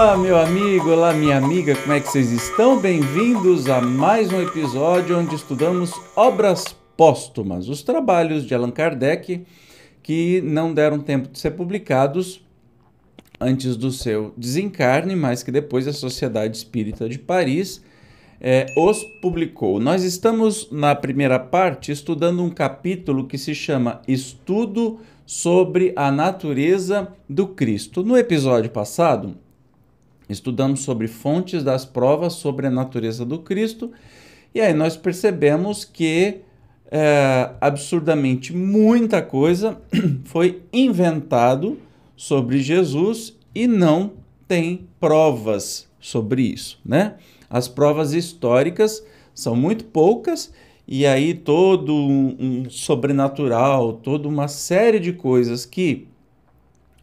Olá, meu amigo, olá, minha amiga, como é que vocês estão? Bem-vindos a mais um episódio onde estudamos obras póstumas, os trabalhos de Allan Kardec que não deram tempo de ser publicados antes do seu desencarne, mas que depois a Sociedade Espírita de Paris os publicou. Nós estamos na primeira parte estudando um capítulo que se chama Estudo sobre a Natureza do Cristo. No episódio passado, estudamos sobre fontes das provas sobre a natureza do Cristo, e aí nós percebemos que absurdamente muita coisa foi inventado sobre Jesus e não tem provas sobre isso, né? As provas históricas são muito poucas, e aí todo um sobrenatural, toda uma série de coisas que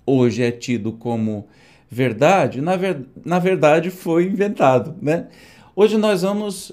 hoje é tido como verdade, na verdade foi inventado, né? Hoje nós vamos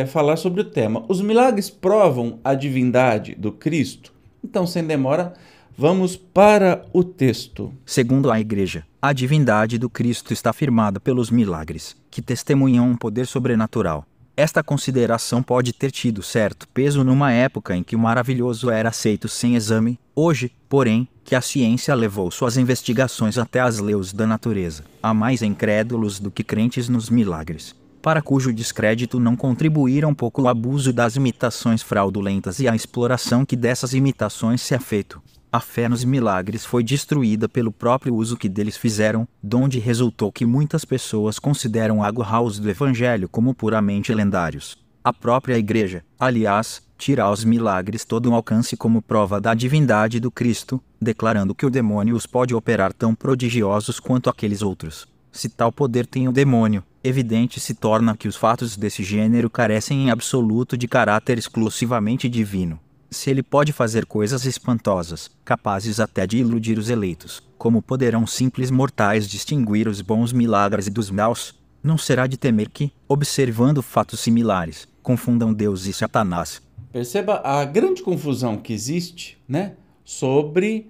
falar sobre o tema. Os milagres provam a divindade do Cristo? Então, sem demora, vamos para o texto. Segundo a Igreja, a divindade do Cristo está afirmada pelos milagres, que testemunham um poder sobrenatural. Esta consideração pode ter tido certo peso numa época em que o maravilhoso era aceito sem exame. Hoje, porém, que a ciência levou suas investigações até as leis da natureza, há mais incrédulos do que crentes nos milagres, para cujo descrédito não contribuíram pouco o abuso das imitações fraudulentas e a exploração que dessas imitações se é feito. A fé nos milagres foi destruída pelo próprio uso que deles fizeram, donde resultou que muitas pessoas consideram águas do Evangelho como puramente lendários. A própria Igreja, aliás, tira aos milagres todo um alcance como prova da divindade do Cristo, declarando que o demônio os pode operar tão prodigiosos quanto aqueles outros. Se tal poder tem o demônio, evidente se torna que os fatos desse gênero carecem em absoluto de caráter exclusivamente divino. Se ele pode fazer coisas espantosas, capazes até de iludir os eleitos, como poderão simples mortais distinguir os bons milagres dos maus? Não será de temer que, observando fatos similares, confundam Deus e Satanás. Perceba a grande confusão que existe, né, sobre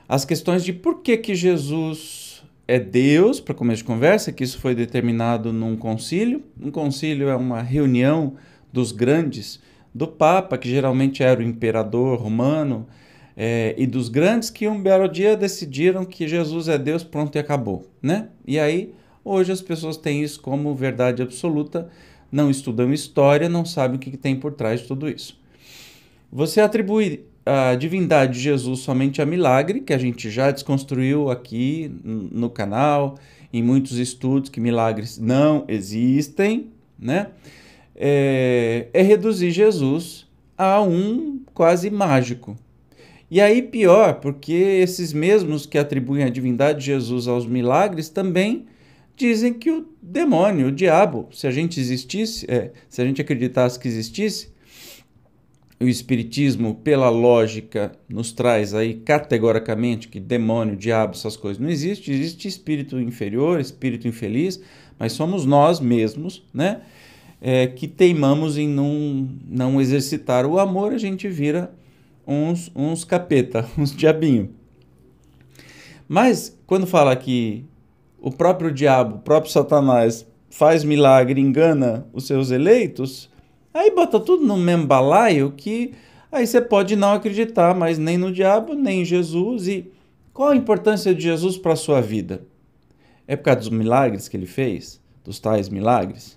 as questões de por que Jesus é Deus, para começo de conversa, que isso foi determinado num concílio. Um concílio é uma reunião dos grandes, do Papa, que geralmente era o imperador romano, e dos grandes que um belo dia decidiram que Jesus é Deus, pronto, e acabou, né? E aí, hoje as pessoas têm isso como verdade absoluta, não estudam história, não sabem o que tem por trás de tudo isso. Você atribui a divindade de Jesus somente a milagre, que a gente já desconstruiu aqui no canal, em muitos estudos, que milagres não existem, né? É reduzir Jesus a um quase mágico. E aí pior, porque esses mesmos que atribuem a divindade de Jesus aos milagres também dizem que o demônio, o diabo, se a gente existisse, se a gente acreditasse que existisse, o Espiritismo, pela lógica, nos traz aí categoricamente que demônio, diabo, essas coisas não existem. Existe espírito inferior, espírito infeliz, mas somos nós mesmos, né? Que teimamos em não exercitar o amor, a gente vira uns capeta, uns diabinho. Mas quando fala que o próprio diabo, o próprio Satanás faz milagre, engana os seus eleitos, aí bota tudo no mesmo balaio, que aí você pode não acreditar mais nem no diabo, nem em Jesus. E qual a importância de Jesus para a sua vida? É por causa dos milagres que ele fez? Dos tais milagres?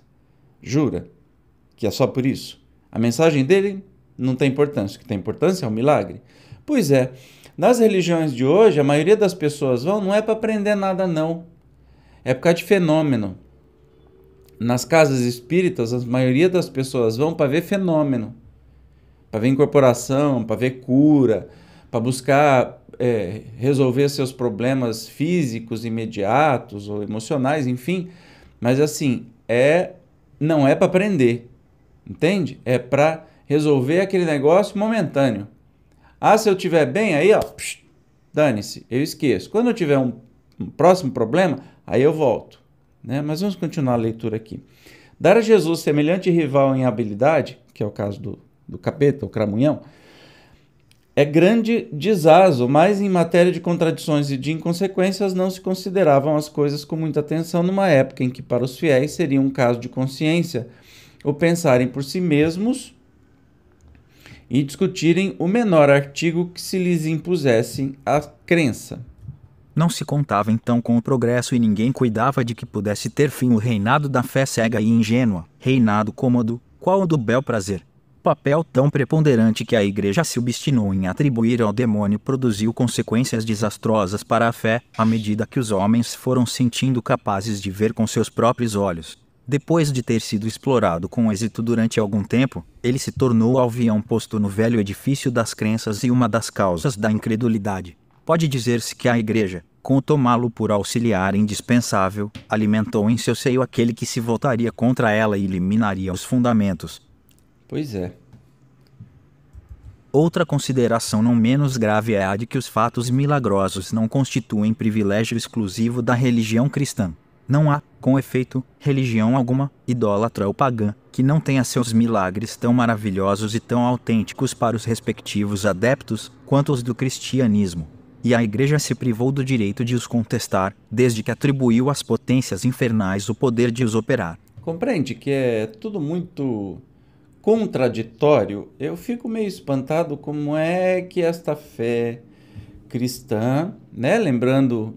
Jura que é só por isso? A mensagem dele não tem importância. O que tem importância é o milagre. Pois é, nas religiões de hoje, a maioria das pessoas vão não é para aprender nada, não. É por causa de fenômeno. Nas casas espíritas, a maioria das pessoas vão para ver fenômeno, para ver incorporação, para ver cura, para buscar resolver seus problemas físicos imediatos ou emocionais, enfim. Mas assim, não é para aprender, entende? É para resolver aquele negócio momentâneo. Ah, se eu estiver bem, aí, ó, dane-se, eu esqueço. Quando eu tiver um próximo problema, aí eu volto, né? Mas vamos continuar a leitura aqui. Dar a Jesus semelhante rival em habilidade, que é o caso do capeta, o cramunhão, É grande desazo, mas em matéria de contradições e de inconsequências não se consideravam as coisas com muita atenção numa época em que para os fiéis seria um caso de consciência o pensarem por si mesmos e discutirem o menor artigo que se lhes impusesse a crença. Não se contava então com o progresso e ninguém cuidava de que pudesse ter fim o reinado da fé cega e ingênua, reinado cômodo, qual o do bel prazer. Papel tão preponderante que a Igreja se obstinou em atribuir ao demônio produziu consequências desastrosas para a fé, à medida que os homens foram sentindo capazes de ver com seus próprios olhos. Depois de ter sido explorado com êxito durante algum tempo, ele se tornou alvião posto no velho edifício das crenças e uma das causas da incredulidade. Pode dizer-se que a Igreja, com o tomá-lo por auxiliar indispensável, alimentou em seu seio aquele que se voltaria contra ela e eliminaria os fundamentos. Pois é. Outra consideração não menos grave é a de que os fatos milagrosos não constituem privilégio exclusivo da religião cristã. Não há, com efeito, religião alguma, idólatra ou pagã, que não tenha seus milagres tão maravilhosos e tão autênticos para os respectivos adeptos, quanto os do cristianismo. E a Igreja se privou do direito de os contestar, desde que atribuiu às potências infernais o poder de os operar. Compreende que é tudo muito contraditório? Eu fico meio espantado como é que esta fé cristã, né? Lembrando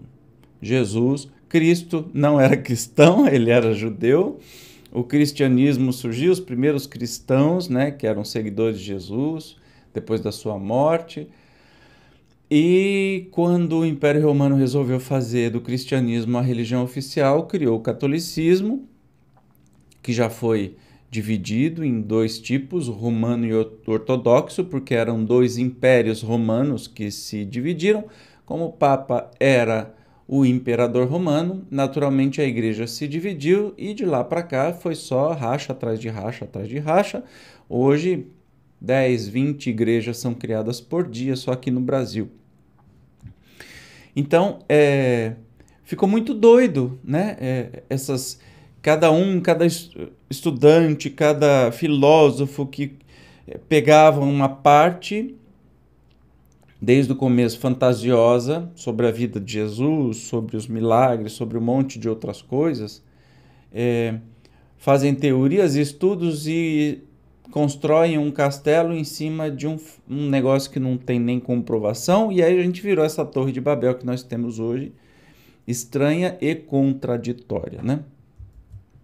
Jesus, Cristo não era cristão, ele era judeu. O cristianismo surgiu, os primeiros cristãos, né, que eram seguidores de Jesus, depois da sua morte. E quando o Império Romano resolveu fazer do cristianismo a religião oficial, criou o catolicismo, que já foi dividido em dois tipos, o romano e o ortodoxo, porque eram dois impérios romanos que se dividiram. Como o Papa era o imperador romano, naturalmente a igreja se dividiu e de lá para cá foi só racha atrás de racha atrás de racha. Hoje, 10, 20 igrejas são criadas por dia só aqui no Brasil. Então, ficou muito doido, né? Cada estudante, cada filósofo que pegava uma parte, desde o começo fantasiosa, sobre a vida de Jesus, sobre os milagres, sobre um monte de outras coisas, fazem teorias, estudos e constroem um castelo em cima de um negócio que não tem nem comprovação, e aí a gente virou essa torre de Babel que nós temos hoje, estranha e contraditória, né?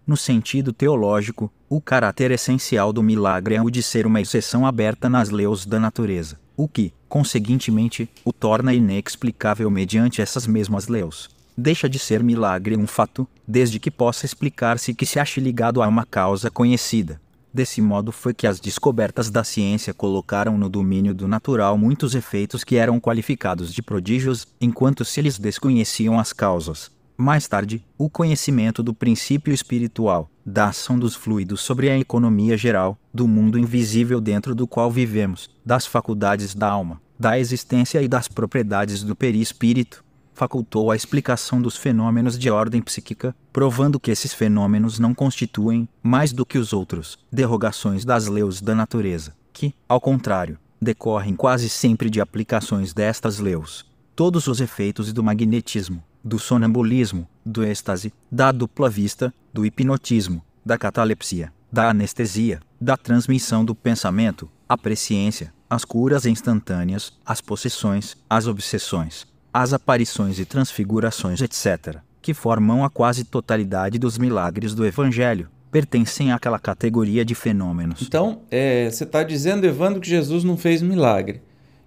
No sentido teológico, o caráter essencial do milagre é o de ser uma exceção aberta nas leis da natureza, o que, conseguintemente, o torna inexplicável mediante essas mesmas leis. Deixa de ser milagre um fato, desde que possa explicar-se que se ache ligado a uma causa conhecida. Desse modo foi que as descobertas da ciência colocaram no domínio do natural muitos efeitos que eram qualificados de prodígios, enquanto se lhes desconheciam as causas. Mais tarde, o conhecimento do princípio espiritual, da ação dos fluidos sobre a economia geral, do mundo invisível dentro do qual vivemos, das faculdades da alma, da existência e das propriedades do perispírito, facultou a explicação dos fenômenos de ordem psíquica, provando que esses fenômenos não constituem, mais do que os outros, derrogações das leis da natureza, que, ao contrário, decorrem quase sempre de aplicações destas leis. Todos os efeitos do magnetismo, do sonambulismo, do êxtase, da dupla vista, do hipnotismo, da catalepsia, da anestesia, da transmissão do pensamento, a presciência, as curas instantâneas, as possessões, as obsessões, as aparições e transfigurações, etc., que formam a quase totalidade dos milagres do Evangelho, pertencem àquela categoria de fenômenos. Então, você está dizendo, Evandro, que Jesus não fez milagre.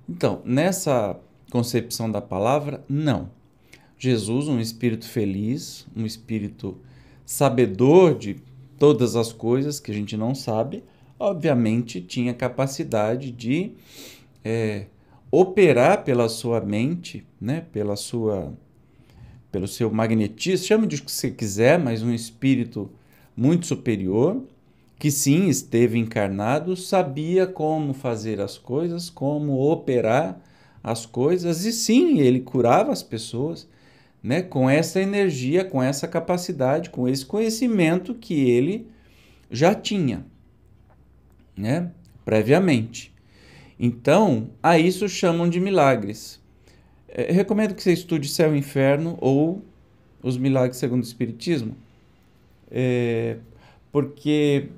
Então, nessa concepção da palavra, não. Jesus, um espírito feliz, um espírito sabedor de todas as coisas que a gente não sabe, obviamente tinha capacidade de operar pela sua mente, né, pelo seu magnetismo, chame de o que você quiser, mas um espírito muito superior, que sim, esteve encarnado, sabia como fazer as coisas, como operar as coisas, e sim, ele curava as pessoas, né, com essa energia, com essa capacidade, com esse conhecimento que ele já tinha, né, previamente. Então, a isso chamam de milagres. Recomendo que você estude Céu e Inferno ou Os Milagres segundo o Espiritismo, porque...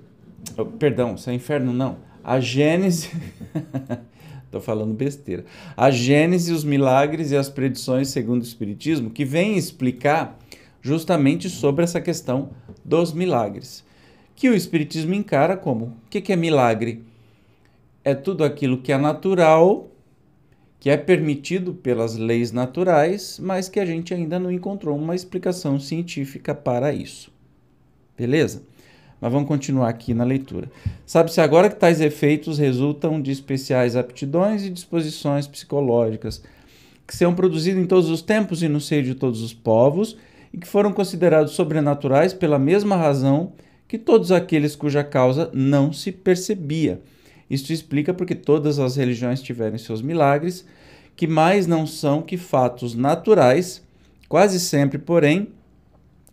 Perdão, Céu e Inferno não. A Gênese... Estou falando besteira. A Gênese, os milagres e as predições segundo o Espiritismo, que vem explicar justamente sobre essa questão dos milagres, que o Espiritismo encara como: o que é milagre? É tudo aquilo que é natural, que é permitido pelas leis naturais, mas que a gente ainda não encontrou uma explicação científica para isso. Beleza? Mas vamos continuar aqui na leitura. Sabe-se agora que tais efeitos resultam de especiais aptidões e disposições psicológicas que são produzidas em todos os tempos e no seio de todos os povos e que foram considerados sobrenaturais pela mesma razão que todos aqueles cuja causa não se percebia. Isto explica porque todas as religiões tiveram seus milagres, que mais não são que fatos naturais, quase sempre, porém,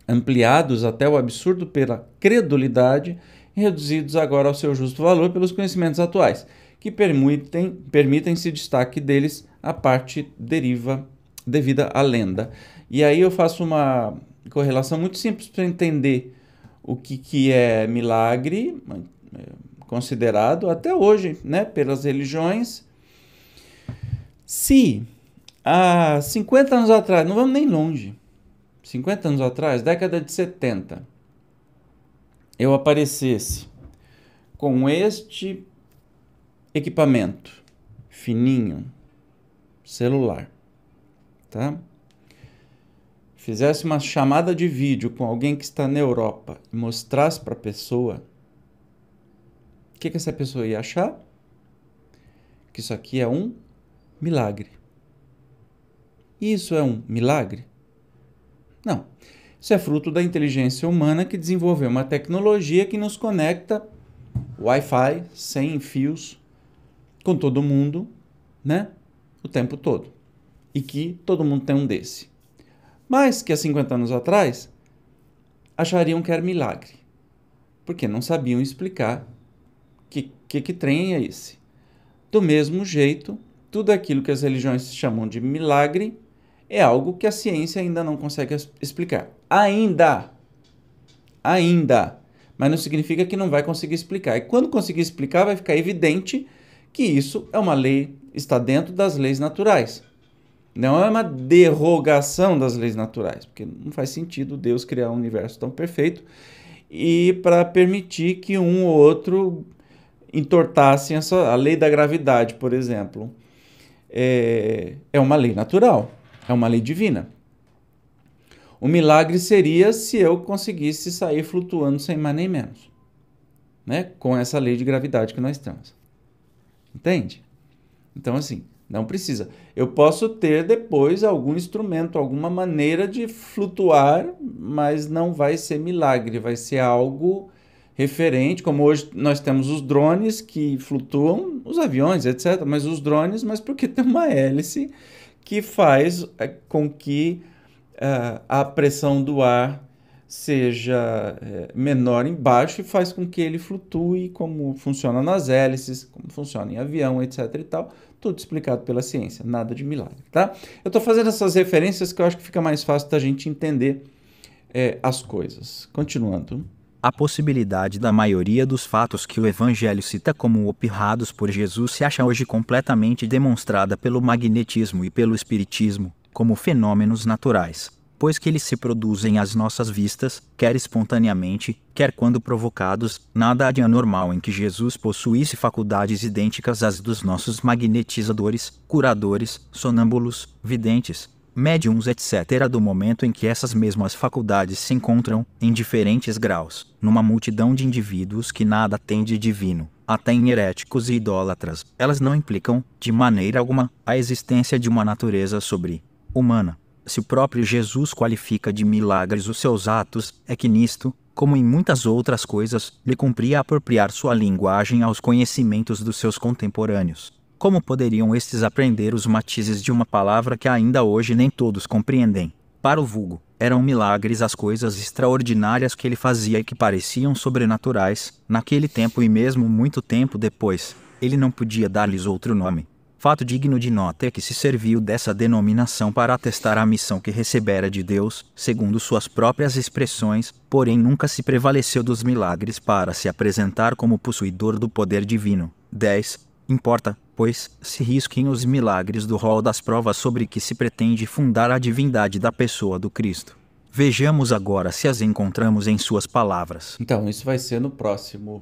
ampliados até o absurdo pela credulidade e reduzidos agora ao seu justo valor pelos conhecimentos atuais, que permitem se destaque deles a parte devida à lenda. E aí eu faço uma correlação muito simples para entender o que é milagre, considerado até hoje, né, pelas religiões. Se há 50 anos atrás, não vamos nem longe, 50 anos atrás, década de 70, eu aparecesse com este equipamento fininho, celular, tá? Fizesse uma chamada de vídeo com alguém que está na Europa e mostrasse para a pessoa, o que essa pessoa ia achar? Que isso aqui é um milagre. Isso é um milagre? Não. Isso é fruto da inteligência humana que desenvolveu uma tecnologia que nos conecta Wi-Fi, sem fios, com todo mundo, né? O tempo todo. E que todo mundo tem um desse. Mas que há 50 anos atrás achariam que era milagre. Porque não sabiam explicar que trem é esse. Do mesmo jeito, tudo aquilo que as religiões chamam de milagre é algo que a ciência ainda não consegue explicar. Ainda. Mas não significa que não vai conseguir explicar. E quando conseguir explicar, vai ficar evidente que isso é uma lei, está dentro das leis naturais. Não é uma derrogação das leis naturais, porque não faz sentido Deus criar um universo tão perfeito e para permitir que um ou outro entortassem a lei da gravidade, por exemplo. É uma lei natural, é uma lei divina. O milagre seria se eu conseguisse sair flutuando sem mais nem menos, né? Com essa lei de gravidade que nós temos. Entende? Então, assim, não precisa. Eu posso ter depois algum instrumento, alguma maneira de flutuar, mas não vai ser milagre, vai ser algo referente, como hoje nós temos os drones que flutuam, os aviões, etc. Mas os drones, mas porque tem uma hélice que faz com que a pressão do ar seja menor embaixo e faz com que ele flutue, como funciona nas hélices, como funciona em avião, etc. e tal. Tudo explicado pela ciência, nada de milagre, tá? Eu estou fazendo essas referências que eu acho que fica mais fácil da gente entender as coisas. Continuando. A possibilidade da maioria dos fatos que o Evangelho cita como operados por Jesus se acha hoje completamente demonstrada pelo magnetismo e pelo espiritismo, como fenômenos naturais, pois que eles se produzem às nossas vistas, quer espontaneamente, quer quando provocados. Nada há de anormal em que Jesus possuísse faculdades idênticas às dos nossos magnetizadores, curadores, sonâmbulos, videntes, médiums, etc., do momento em que essas mesmas faculdades se encontram, em diferentes graus, numa multidão de indivíduos que nada têm de divino, até em heréticos e idólatras. Elas não implicam, de maneira alguma, a existência de uma natureza sobre-humana. Se o próprio Jesus qualifica de milagres os seus atos, é que nisto, como em muitas outras coisas, lhe cumpria apropriar sua linguagem aos conhecimentos dos seus contemporâneos. Como poderiam estes aprender os matizes de uma palavra que ainda hoje nem todos compreendem? Para o vulgo, eram milagres as coisas extraordinárias que ele fazia e que pareciam sobrenaturais, naquele tempo e mesmo muito tempo depois. Ele não podia dar-lhes outro nome. Fato digno de nota é que se serviu dessa denominação para atestar a missão que recebera de Deus, segundo suas próprias expressões, porém nunca se prevaleceu dos milagres para se apresentar como possuidor do poder divino. 10. Importa, pois, se risquem os milagres do rol das provas sobre que se pretende fundar a divindade da pessoa do Cristo. Vejamos agora se as encontramos em suas palavras. Então, isso vai ser no próximo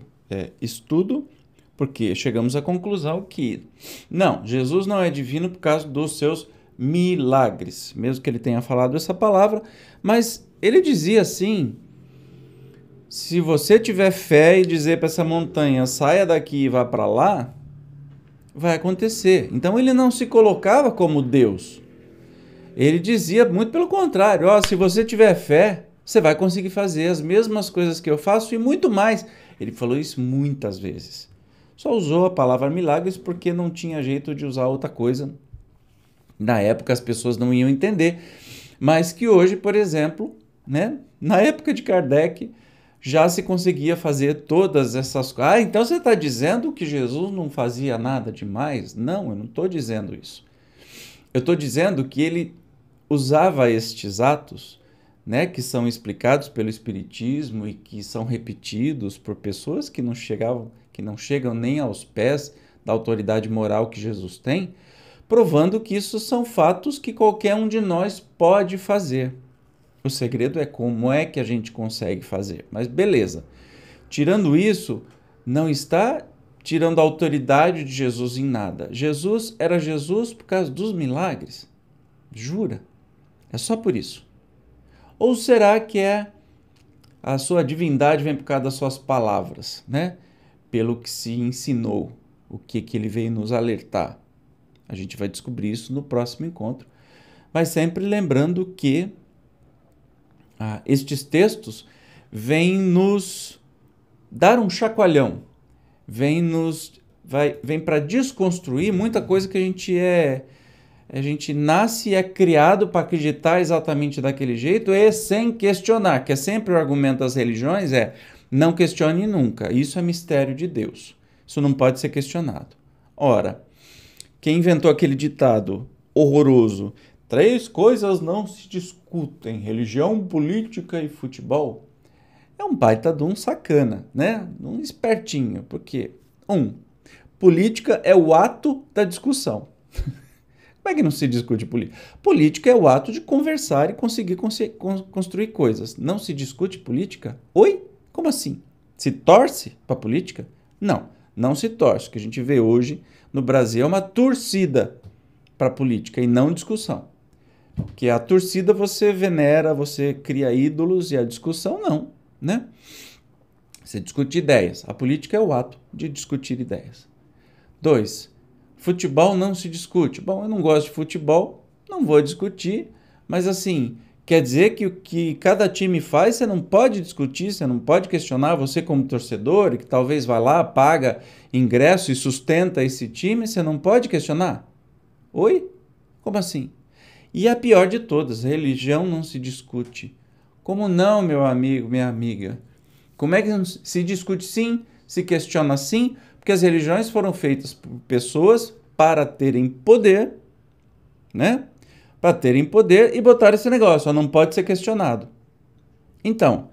estudo, porque chegamos à conclusão que, não, Jesus não é divino por causa dos seus milagres, mesmo que ele tenha falado essa palavra, mas ele dizia assim, se você tiver fé e dizer para essa montanha, saia daqui e vá para lá, vai acontecer. Então ele não se colocava como Deus. Ele dizia muito pelo contrário, se você tiver fé, você vai conseguir fazer as mesmas coisas que eu faço e muito mais. Ele falou isso muitas vezes. Só usou a palavra milagres porque não tinha jeito de usar outra coisa. Na época as pessoas não iam entender, mas que hoje, por exemplo, né, na época de Kardec, já se conseguia fazer todas essas coisas. Então você está dizendo que Jesus não fazia nada demais? Não, eu não estou dizendo isso. Eu estou dizendo que ele usava estes atos, né, que são explicados pelo Espiritismo e que são repetidos por pessoas que não chegam nem aos pés da autoridade moral que Jesus tem, provando que isso são fatos que qualquer um de nós pode fazer. O segredo é como é que a gente consegue fazer. Mas beleza, tirando isso, não está tirando a autoridade de Jesus em nada. Jesus era Jesus por causa dos milagres? Jura? É só por isso? Ou será que a sua divindade vem por causa das suas palavras, né? Pelo que se ensinou, o que ele veio nos alertar? A gente vai descobrir isso no próximo encontro. Mas sempre lembrando que estes textos vêm nos dar um chacoalhão, vem para desconstruir muita coisa que a gente nasce e é criado para acreditar exatamente daquele jeito e sem questionar, que é sempre o argumento das religiões, não questione nunca, isso é mistério de Deus, isso não pode ser questionado. Ora, quem inventou aquele ditado horroroso, 3 coisas não se discutem, religião, política e futebol, é um baita de um sacana, né? Um espertinho, porque, política é o ato da discussão. Como é que não se discute política? Política é o ato de conversar e conseguir construir coisas. Não se discute política? Oi? Como assim? Se torce para política? Não, não se torce. O que a gente vê hoje no Brasil é uma torcida para política e não discussão. Porque a torcida você venera, você cria ídolos e a discussão não, né? Você discute ideias. A política é o ato de discutir ideias. 2. Futebol não se discute. Bom, eu não gosto de futebol, não vou discutir, mas assim, quer dizer que o que cada time faz, você não pode discutir, você não pode questionar, você como torcedor, que talvez vá lá, paga ingresso e sustenta esse time, você não pode questionar? Oi? Como assim? E a pior de todas, religião não se discute. Como não, meu amigo, minha amiga? Como é que se discute sim, se questiona sim? Porque as religiões foram feitas por pessoas para terem poder, né? Para terem poder e botar esse negócio, só não pode ser questionado. Então,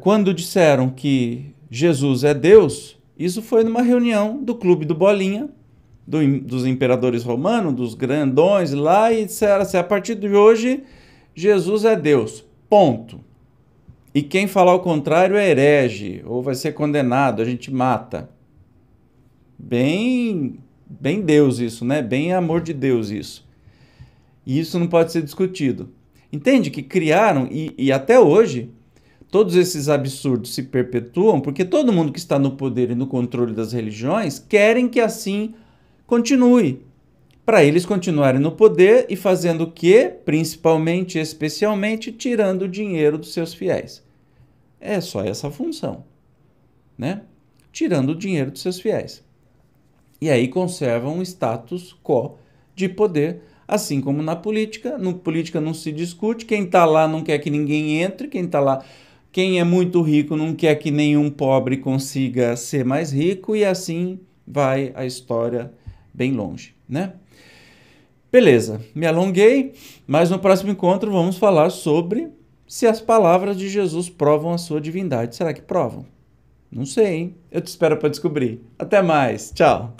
quando disseram que Jesus é Deus, isso foi numa reunião do Clube do Bolinha, dos imperadores romanos, dos grandões lá, e disseram assim, a partir de hoje, Jesus é Deus, ponto. E quem falar o contrário é herege, ou vai ser condenado, a gente mata. Bem Deus isso, né? Bem amor de Deus isso. E isso não pode ser discutido. Entende que criaram, e até hoje, todos esses absurdos se perpetuam, porque todo mundo que está no poder e no controle das religiões querem que assim continue. Para eles continuarem no poder e fazendo o quê? Principalmente, especialmente, tirando o dinheiro dos seus fiéis. É só essa função, né? Tirando o dinheiro dos seus fiéis. E aí conservam um status quo de poder, assim como na política. No política não se discute, quem está lá não quer que ninguém entre, quem está lá Quem é muito rico não quer que nenhum pobre consiga ser mais rico, e assim vai a história bem longe, né? Beleza, me alonguei, mas no próximo encontro vamos falar sobre se as palavras de Jesus provam a sua divindade. Será que provam? Não sei, hein? Eu te espero para descobrir. Até mais, tchau!